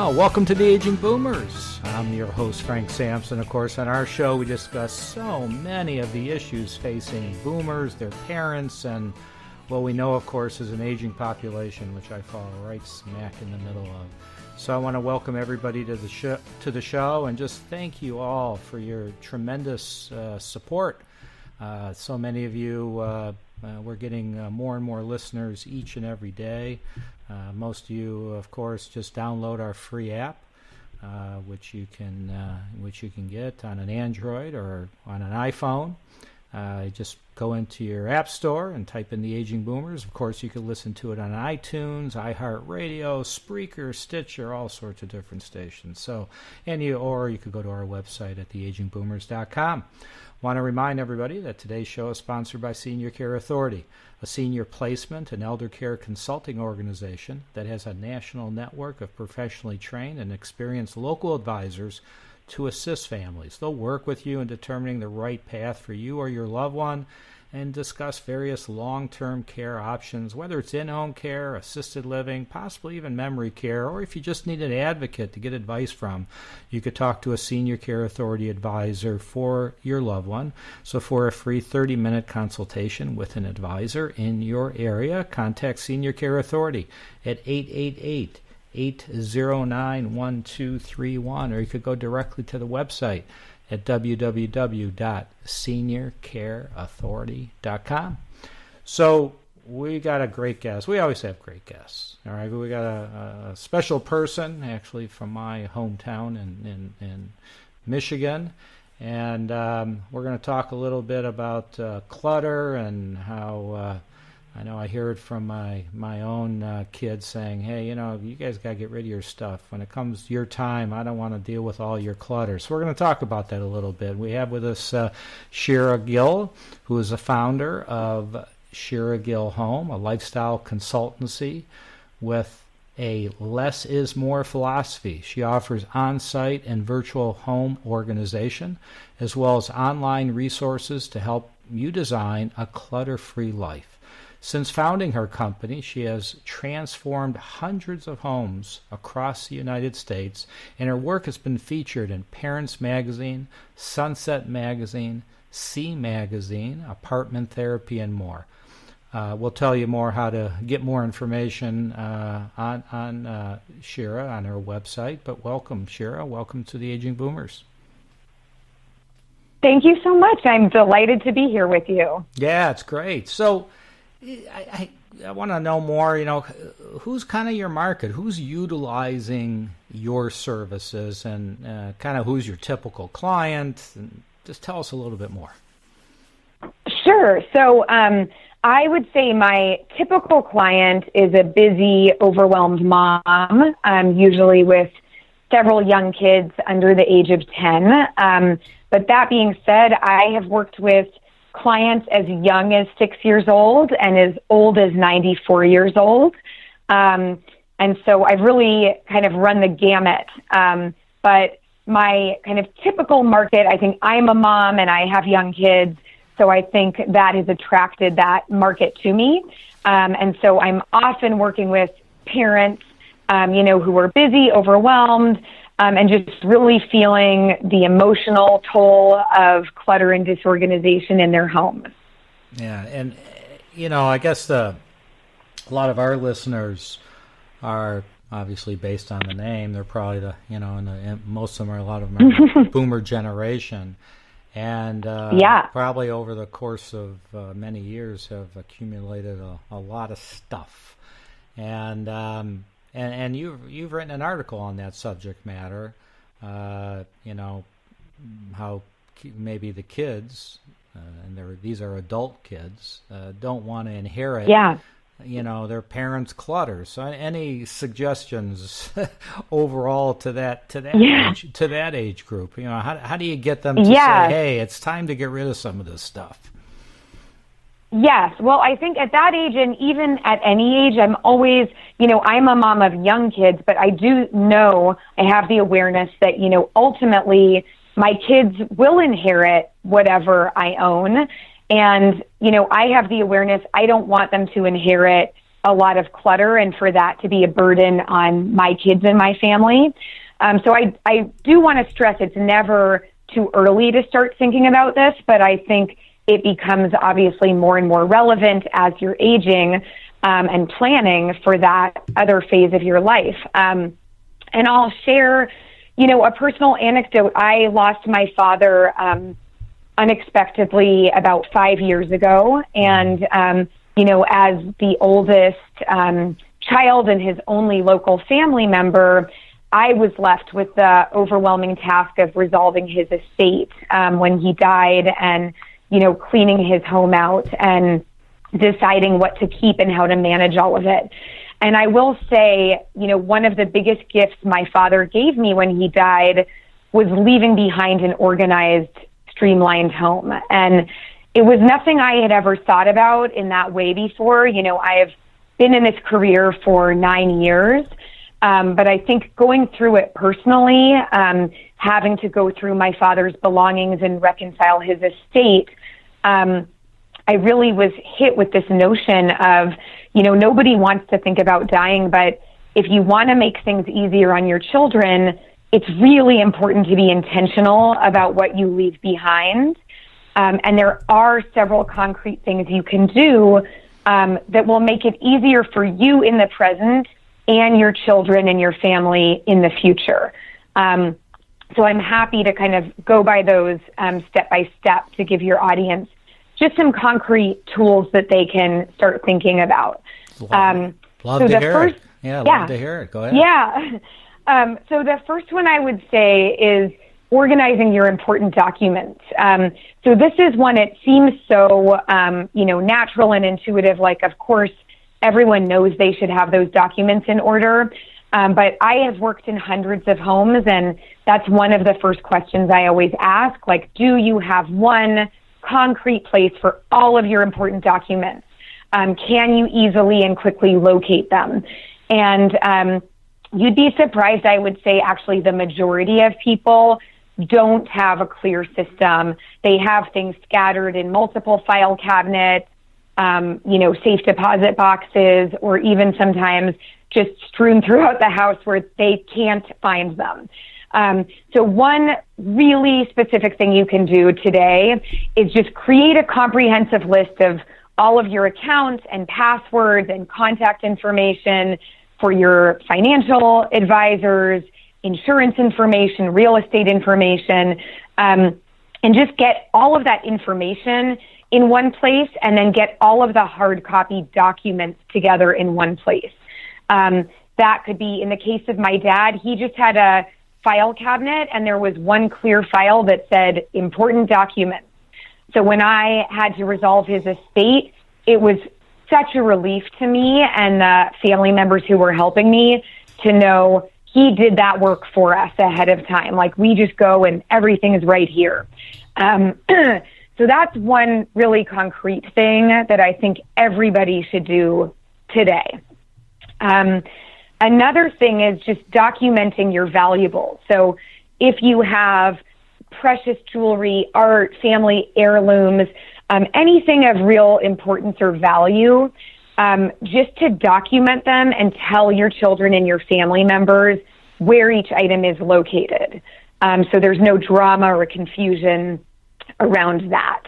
Welcome to the Aging Boomers. I'm your host, Frank Sampson. Of course, on our show, we discuss so many of the issues facing boomers, their parents, and what we know, of course, is an aging population, which I fall right smack in the middle of. So I want to welcome everybody to the show and just thank you all for your tremendous support. So many of you, we're getting more and more listeners each and every day. Most of you, of course, just download our free app, which you can get on an Android or on an iPhone. Just go into your app store and type in The Aging Boomers. Of course, you can listen to it on iTunes, iHeartRadio, Spreaker, Stitcher, all sorts of different stations. Or you could go to our website at theagingboomers.com. Want to remind everybody that today's show is sponsored by Senior Care Authority, a senior placement and elder care consulting organization that has a national network of professionally trained and experienced local advisors to assist families. They'll work with you in determining the right path for you or your loved one and discuss various long-term care options, whether it's in-home care, assisted living, possibly even memory care, or if you just need an advocate to get advice from, you could talk to a Senior Care Authority advisor for your loved one. So for a free 30-minute consultation with an advisor in your area, contact Senior Care Authority at 888-809-1231, or you could go directly to the website at www.seniorcareauthority.com. So we got a great guest. We always have great guests. All right, we got a special person actually from my hometown in Michigan, and we're going to talk a little bit about clutter and how I know I hear it from my own kids saying, hey, you guys got to get rid of your stuff. When it comes to your time, I don't want to deal with all your clutter. So we're going to talk about that a little bit. We have with us Shira Gill, who is the founder of Shira Gill Home, a lifestyle consultancy with a less is more philosophy. She offers on-site and virtual home organization, as well as online resources to help you design a clutter-free life. Since founding her company, she has transformed hundreds of homes across the United States, and her work has been featured in Parents Magazine, Sunset Magazine, C Magazine, Apartment Therapy, and more. We'll tell you more how to get more information on Shira on her website, but welcome, Shira. Welcome to the Aging Boomers. Thank you so much. I'm delighted to be here with you. Yeah, it's great. So I want to know more, who's kind of your market? Who's utilizing your services and kind of who's your typical client? And just tell us a little bit more. Sure. So I would say my typical client is a busy, overwhelmed mom, usually with several young kids under the age of 10. But that being said, I have worked with clients as young as 6 years old and as old as 94 years old. And so I've really kind of run the gamut. But my kind of typical market, I think I'm a mom and I have young kids, so I think that has attracted that market to me. And so I'm often working with parents, who are busy, overwhelmed, and just really feeling the emotional toll of clutter and disorganization in their homes. Yeah, and, I guess a lot of our listeners are obviously based on the name. They're probably most of them are, a lot of them are boomer generation. And probably over the course of many years have accumulated a lot of stuff. And you've written an article on that subject matter, how maybe the kids, and these are adult kids, don't want to inherit, their parents' clutter. So any suggestions overall to that age group? How do you get them to say, hey, it's time to get rid of some of this stuff? Yes. Well, I think at that age and even at any age, I'm always, I'm a mom of young kids, but I do know, I have the awareness that, ultimately my kids will inherit whatever I own. And, I have the awareness I don't want them to inherit a lot of clutter and for that to be a burden on my kids and my family. So I do want to stress it's never too early to start thinking about this, but I think it becomes obviously more and more relevant as you're aging and planning for that other phase of your life. And I'll share, a personal anecdote. I lost my father unexpectedly about 5 years ago. And, as the oldest child and his only local family member, I was left with the overwhelming task of resolving his estate when he died and, cleaning his home out and deciding what to keep and how to manage all of it. And I will say, one of the biggest gifts my father gave me when he died was leaving behind an organized, streamlined home. And it was nothing I had ever thought about in that way before. I've been in this career for 9 years, but I think going through it personally, having to go through my father's belongings and reconcile his estate, I really was hit with this notion of, nobody wants to think about dying, but if you want to make things easier on your children, it's really important to be intentional about what you leave behind. And there are several concrete things you can do that will make it easier for you in the present and your children and your family in the future. So I'm happy to kind of go by those step by step to give your audience just some concrete tools that they can start thinking about. Love to hear it. Yeah, love to hear it. Go ahead. Yeah. So the first one I would say is organizing your important documents. So this is one, it seems so, natural and intuitive, like, of course, everyone knows they should have those documents in order. But I have worked in hundreds of homes, and that's one of the first questions I always ask, like, do you have one concrete place for all of your important documents? Can you easily and quickly locate them? And you'd be surprised, I would say, actually, the majority of people don't have a clear system. They have things scattered in multiple file cabinets, safe deposit boxes, or even sometimes just strewn throughout the house where they can't find them. So one really specific thing you can do today is just create a comprehensive list of all of your accounts and passwords and contact information for your financial advisors, insurance information, real estate information, and just get all of that information in one place and then get all of the hard copy documents together in one place. That could be, in the case of my dad, he just had a file cabinet and there was one clear file that said important documents. So when I had to resolve his estate, it was such a relief to me and the family members who were helping me to know he did that work for us ahead of time. Like, we just go and everything is right here. So that's one really concrete thing that I think everybody should do today. Another thing is just documenting your valuables. So if you have precious jewelry, art, family heirlooms, anything of real importance or value, just to document them and tell your children and your family members where each item is located. So there's no drama or confusion around that.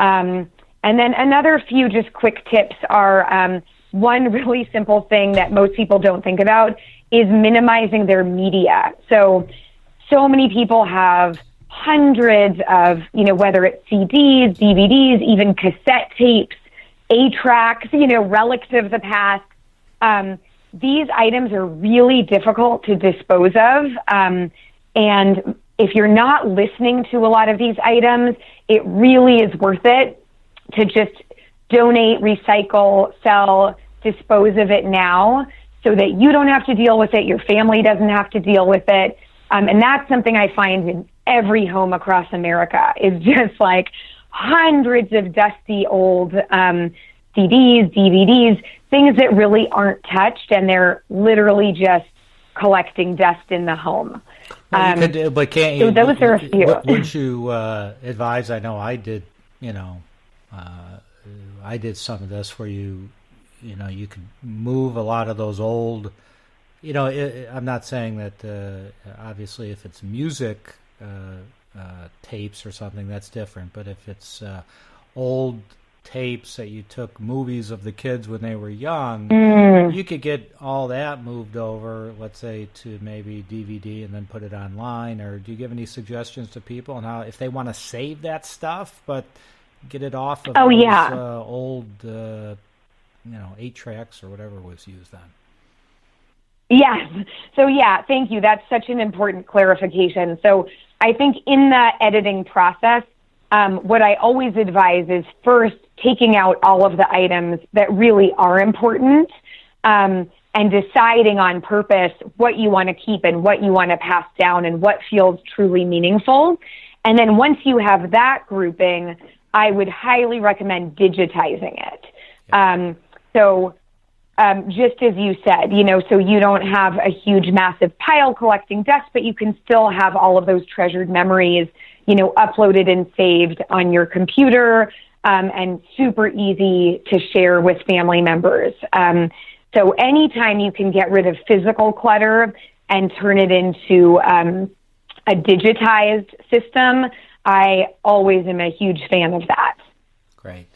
And then another few just quick tips are, one really simple thing that most people don't think about is minimizing their media. So many people have hundreds of, whether it's CDs, DVDs, even cassette tapes, 8-tracks, relics of the past. These items are really difficult to dispose of. And if you're not listening to a lot of these items, it really is worth it to just donate, recycle, sell, dispose of it now so that you don't have to deal with it, your family doesn't have to deal with it. And that's something I find in every home across America is just like hundreds of dusty old CDs, DVDs, things that really aren't touched, and they're literally just collecting dust in the home. Well, you could, but can't you? So those are a few. Wouldn't you advise? I know I did. I did some of this where you you could move a lot of those old, I'm not saying that obviously if it's music tapes or something, that's different. But if it's old tapes that you took movies of the kids when they were young, you could get all that moved over, let's say, to maybe DVD and then put it online. Or do you give any suggestions to people on how, if they want to save that stuff, but get it off of old, 8 tracks or whatever was used then? Yes. So thank you. That's such an important clarification. So I think in the editing process, what I always advise is first taking out all of the items that really are important, and deciding on purpose what you want to keep and what you want to pass down and what feels truly meaningful. And then once you have that grouping, I would highly recommend digitizing it. Just as you said, so you don't have a huge, massive pile collecting dust, but you can still have all of those treasured memories, uploaded and saved on your computer, and super easy to share with family members. So anytime you can get rid of physical clutter and turn it into a digitized system, I always am a huge fan of that. Great.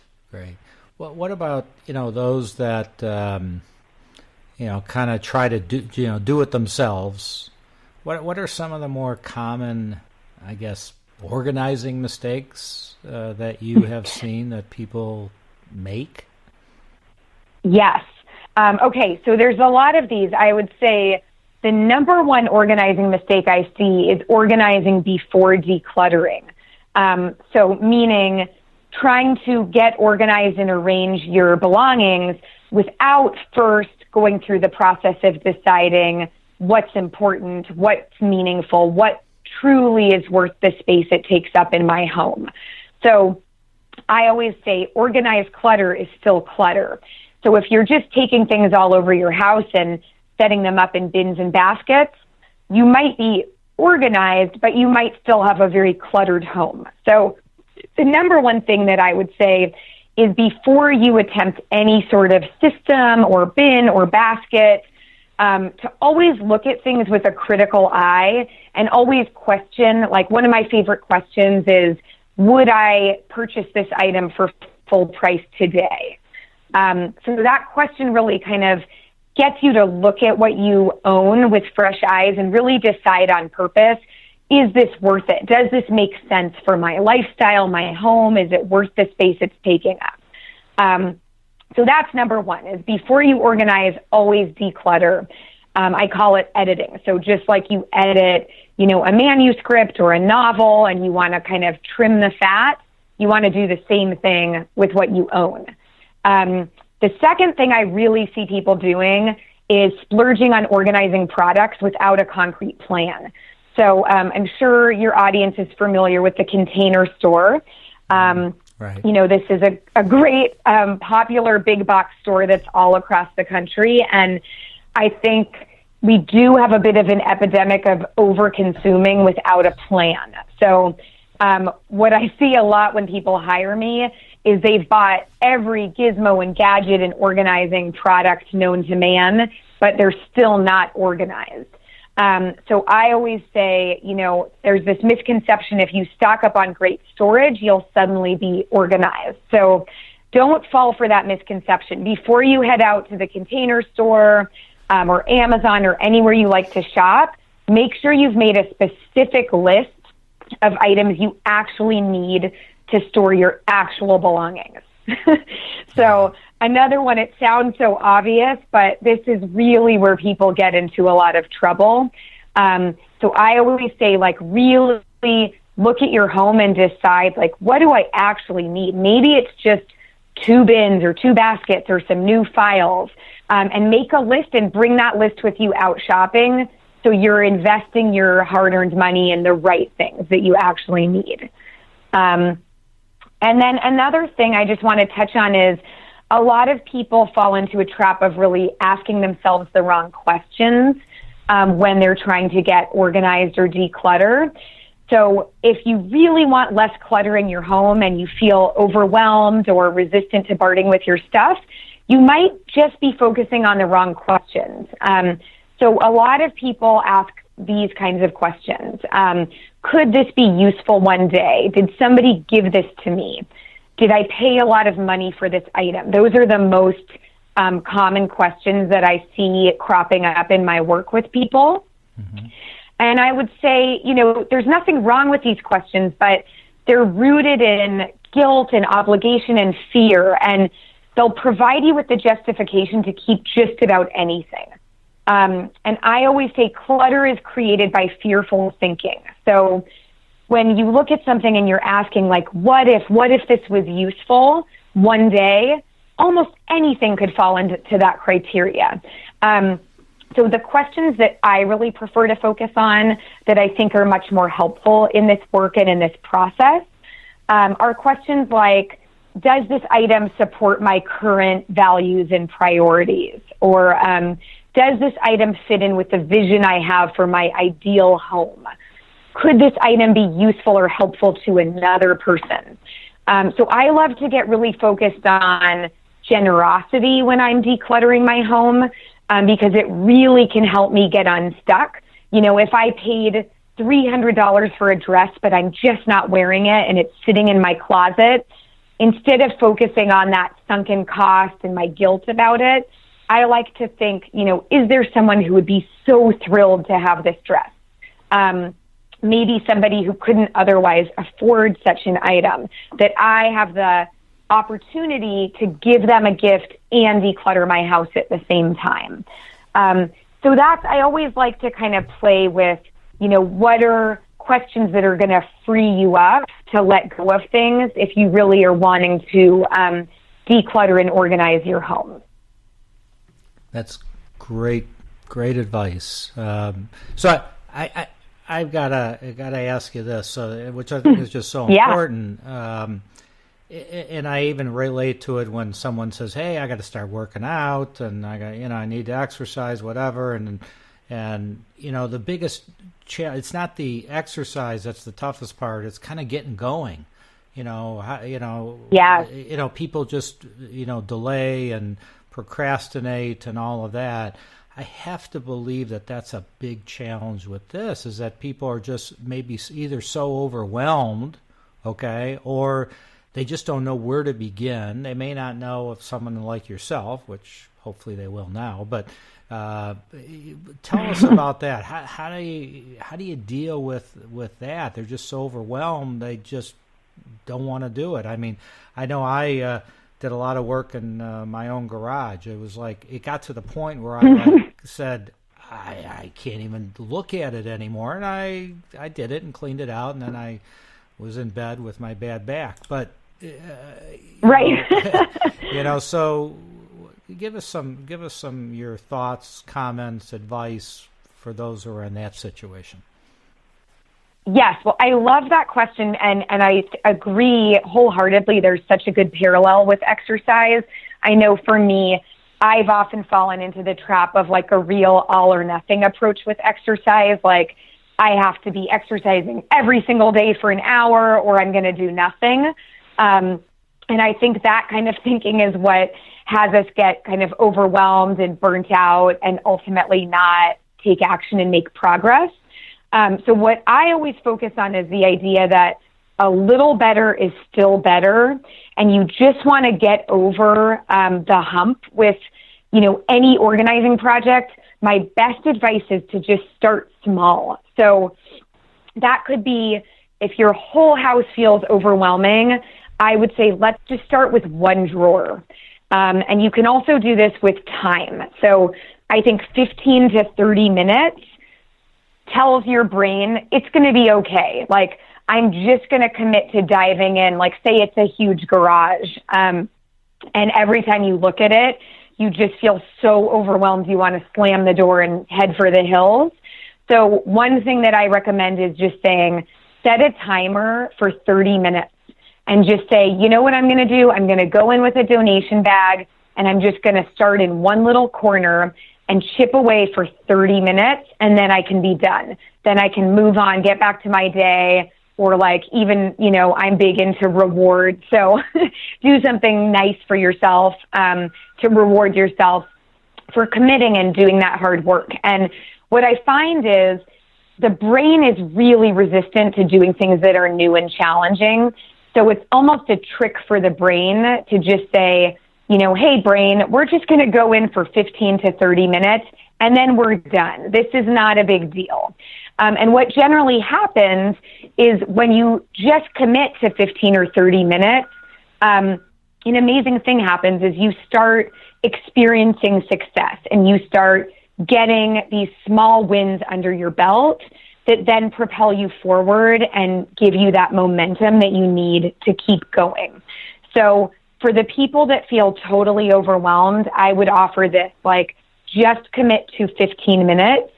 Well, what about, those that, kind of try to do it themselves? What are some of the more common, I guess, organizing mistakes that you have seen that people make? Yes. Okay, so there's a lot of these. I would say the number one organizing mistake I see is organizing before decluttering. So meaning trying to get organized and arrange your belongings without first going through the process of deciding what's important, what's meaningful, what truly is worth the space it takes up in my home. So I always say organized clutter is still clutter. So if you're just taking things all over your house and setting them up in bins and baskets, you might be organized, but you might still have a very cluttered home. So the number one thing that I would say is before you attempt any sort of system or bin or basket, to always look at things with a critical eye and always question, like one of my favorite questions is, would I purchase this item for full price today? So that question really kind of gets you to look at what you own with fresh eyes and really decide on purpose. Is this worth it? Does this make sense for my lifestyle, my home? Is it worth the space it's taking up? So that's number one, is before you organize, always declutter. I call it editing. So just like you edit, a manuscript or a novel and you want to kind of trim the fat, you want to do the same thing with what you own. The second thing I really see people doing is splurging on organizing products without a concrete plan. So I'm sure your audience is familiar with the Container Store. Right. This is a great popular big box store that's all across the country. And I think we do have a bit of an epidemic of over-consuming without a plan. So what I see a lot when people hire me is they've bought every gizmo and gadget and organizing product known to man, but they're still not organized. So I always say, there's this misconception if you stock up on great storage, you'll suddenly be organized. So don't fall for that misconception. Before you head out to the Container Store or Amazon or anywhere you like to shop, make sure you've made a specific list of items you actually need to store your actual belongings. So another one, it sounds so obvious, but this is really where people get into a lot of trouble. So I always say, really look at your home and decide, what do I actually need? Maybe it's just 2 bins or 2 baskets or some new files, and make a list and bring that list with you out shopping so you're investing your hard-earned money in the right things that you actually need. And then another thing I just want to touch on is a lot of people fall into a trap of really asking themselves the wrong questions when they're trying to get organized or declutter. So if you really want less clutter in your home and you feel overwhelmed or resistant to parting with your stuff, you might just be focusing on the wrong questions. So a lot of people ask these kinds of questions. Could this be useful one day? Did somebody give this to me? Did I pay a lot of money for this item? Those are the most common questions that I see cropping up in my work with people. Mm-hmm. And I would say, there's nothing wrong with these questions, but they're rooted in guilt and obligation and fear, and they'll provide you with the justification to keep just about anything. And I always say clutter is created by fearful thinking. So when you look at something and you're asking, like, what if this was useful one day, almost anything could fall into that criteria. So the questions that I really prefer to focus on that I think are much more helpful in this work and in this process are questions like, does this item support my current values and priorities? Or does this item fit in with the vision I have for my ideal home? Could this item be useful or helpful to another person? So I love to get really focused on generosity when I'm decluttering my home because it really can help me get unstuck. If I paid $300 for a dress, but I'm just not wearing it and it's sitting in my closet, instead of focusing on that sunken cost and my guilt about it, I like to think, is there someone who would be so thrilled to have this dress? Maybe somebody who couldn't otherwise afford such an item, that I have the opportunity to give them a gift and declutter my house at the same time. So I always like to kind of play with, what are questions that are going to free you up to let go of things if you really are wanting to declutter and organize your home. That's great advice. So I've gotta ask you this, which I think is just so important. And I even relate to it when someone says, "Hey, I got to start working out, and I need to exercise, whatever." And the biggest it's not the exercise that's the toughest part. It's kind of getting going. People just delay and procrastinate and all of that. I have to believe that that's a big challenge with this, is that people are just maybe either so overwhelmed, okay, or they just don't know where to begin. They may not know if someone like yourself, which hopefully they will now, but tell us about that. How do you deal with that? They're just so overwhelmed, they just don't want to do it. I mean, I know I did a lot of work in my own garage. It was like, it got to the point where I said, I can't even look at it anymore. And I did it and cleaned it out, and then I was in bed with my bad back. But right. So give us some your thoughts, comments, advice for those who are in that situation. Yes, well, I love that question, and I agree wholeheartedly. There's such a good parallel with exercise. I know for me, I've often fallen into the trap of like a real all or nothing approach with exercise. Like, I have to be exercising every single day for an hour or I'm going to do nothing. And I think that kind of thinking is what has us get kind of overwhelmed and burnt out and ultimately not take action and make progress. So what I always focus on is the idea that a little better is still better, and you just want to get over the hump with, any organizing project. My best advice is to just start small. So that could be, if your whole house feels overwhelming, I would say let's just start with one drawer. And you can also do this with time. So I think 15 to 30 minutes tells your brain it's going to be okay. Like, I'm just going to commit to diving in. Like, say it's a huge garage, and every time you look at it, you just feel so overwhelmed you want to slam the door and head for the hills. So one thing that I recommend is just saying, set a timer for 30 minutes and just say, you know what I'm going to do? I'm going to go in with a donation bag, and I'm just going to start in one little corner and chip away for 30 minutes, and then I can be done. Then I can move on, get back to my day, or like even, I'm big into rewards. So do something nice for yourself to reward yourself for committing and doing that hard work. And what I find is the brain is really resistant to doing things that are new and challenging. So it's almost a trick for the brain to just say, hey, brain, we're just going to go in for 15 to 30 minutes and then we're done. This is not a big deal. And what generally happens is when you just commit to 15 or 30 minutes, an amazing thing happens is you start experiencing success and you start getting these small wins under your belt that then propel you forward and give you that momentum that you need to keep going. So for the people that feel totally overwhelmed, I would offer this, like, just commit to 15 minutes,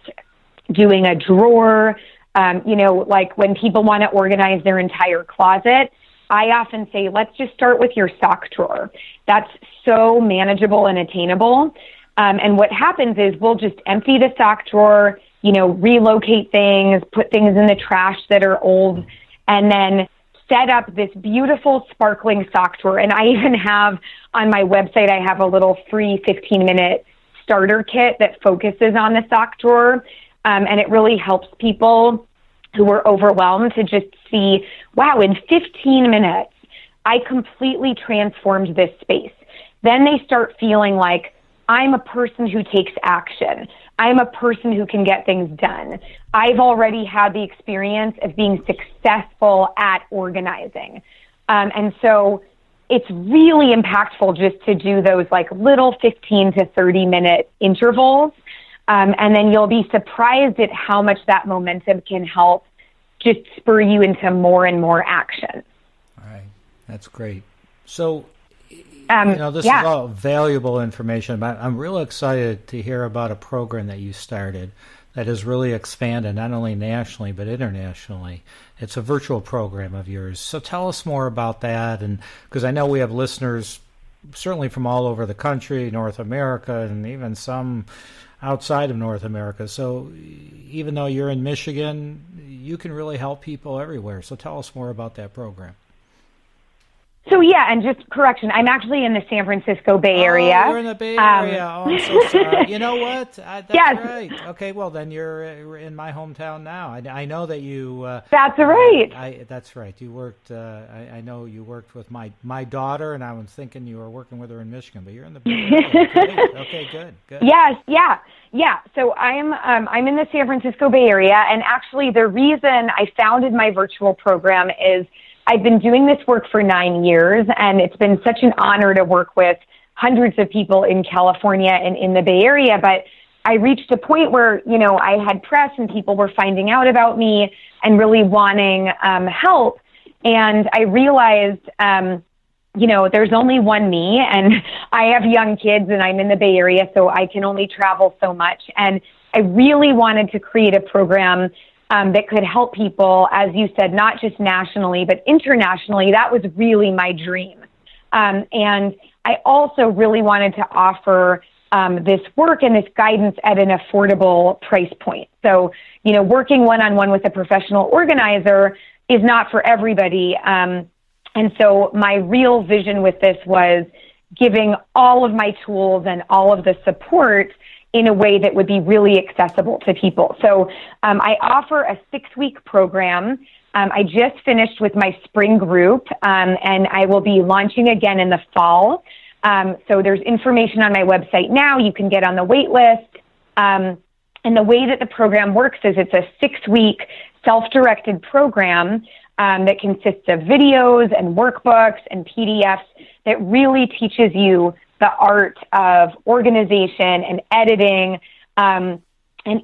doing a drawer, like when people want to organize their entire closet, I often say, let's just start with your sock drawer. That's so manageable and attainable. And what happens is we'll just empty the sock drawer, relocate things, put things in the trash that are old, and then set up this beautiful sparkling sock drawer. And I even have on my website, I have a little free 15-minute starter kit that focuses on the sock drawer. And it really helps people who are overwhelmed to just see, wow, in 15 minutes, I completely transformed this space. Then they start feeling like, I'm a person who takes action. I'm a person who can get things done. I've already had the experience of being successful at organizing. And so it's really impactful just to do those like little 15 to 30 minute intervals. And then you'll be surprised at how much that momentum can help just spur you into more and more action. All right. That's great. So, this is all valuable information, but I'm real excited to hear about a program that you started that has really expanded not only nationally but internationally. It's a virtual program of yours. So tell us more about that, and because I know we have listeners certainly from all over the country, North America, and even some outside of North America. So even though you're in Michigan, you can really help people everywhere. So tell us more about that program. So and just correction, I'm actually in the San Francisco Bay Area. Oh, you're in the Bay Area. I'm so sorry. You know what? That's yes. right. Okay, well then you're in my hometown now. I know that you. That's right. That's right. You worked. I know you worked with my daughter, and I was thinking you were working with her in Michigan, but you're in the Bay Area. Great. Okay, good. Yes, yeah. So I'm in the San Francisco Bay Area, and actually the reason I founded my virtual program is I've been doing this work for 9 years, and it's been such an honor to work with hundreds of people in California and in the Bay Area. But I reached a point where, I had press and people were finding out about me and really wanting help. And I realized, there's only one me, and I have young kids and I'm in the Bay Area, so I can only travel so much. And I really wanted to create a program that could help people, as you said, not just nationally, but internationally. That was really my dream. And I also really wanted to offer this work and this guidance at an affordable price point. So, working one-on-one with a professional organizer is not for everybody. And so my real vision with this was giving all of my tools and all of the support in a way that would be really accessible to people. So I offer a 6-week program. I just finished with my spring group, and I will be launching again in the fall. So there's information on my website now. You can get on the wait list. And the way that the program works is it's a 6-week self-directed program that consists of videos and workbooks and PDFs that really teaches you the art of organization and editing, and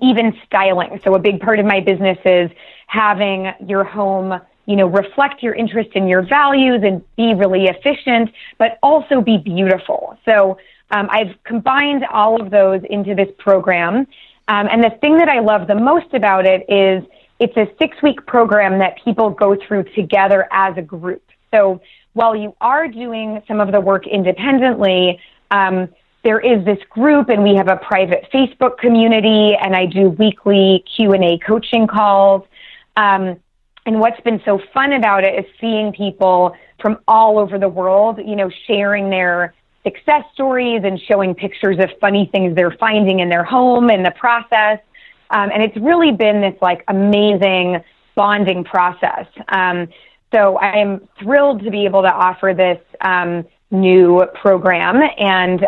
even styling. So a big part of my business is having your home, reflect your interest in your values and be really efficient, but also be beautiful. So I've combined all of those into this program. And the thing that I love the most about it is it's a 6-week program that people go through together as a group. So while you are doing some of the work independently, there is this group, and we have a private Facebook community, and I do weekly Q&A coaching calls. And what's been so fun about it is seeing people from all over the world, sharing their success stories and showing pictures of funny things they're finding in their home in the process. And it's really been this amazing bonding process. So I am thrilled to be able to offer this new program. And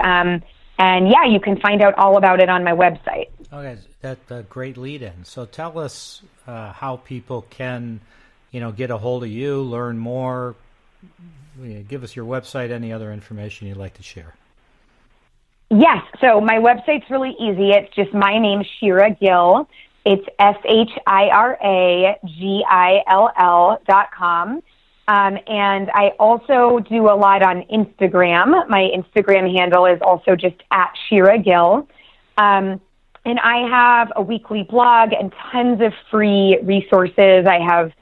yeah, you can find out all about it on my website. Okay, that's a great lead-in. So tell us how people can, get a hold of you, learn more. Give us your website, any other information you'd like to share. Yes, so my website's really easy. It's just my name, Shira Gill. It's SHIRAGILL.com. And I also do a lot on Instagram. My Instagram handle is also just @Shira Gill. And I have a weekly blog and tons of free resources. I have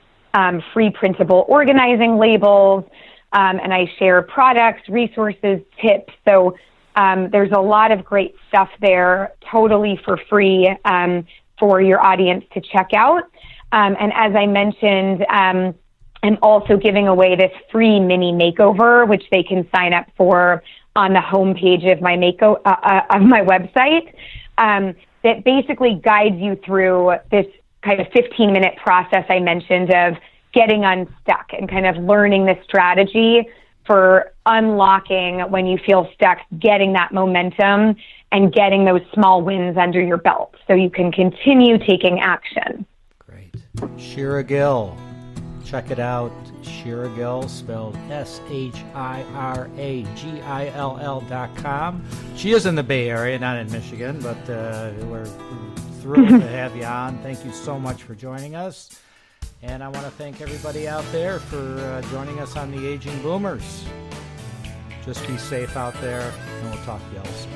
free printable organizing labels, and I share products, resources, tips. So there's a lot of great stuff there, totally for free for your audience to check out. And as I mentioned, I'm also giving away this free mini makeover, which they can sign up for on the homepage of my website. That basically guides you through this kind of 15-minute process I mentioned of getting unstuck and kind of learning the strategy for unlocking when you feel stuck, getting that momentum and getting those small wins under your belt so you can continue taking action. Great. Shira Gill. Check it out. Shira Gill, spelled SHIRAGILL.com. She is in the Bay Area, not in Michigan, but we're thrilled to have you on. Thank you so much for joining us. And I want to thank everybody out there for joining us on the Aging Boomers. Just be safe out there, and we'll talk to you all soon.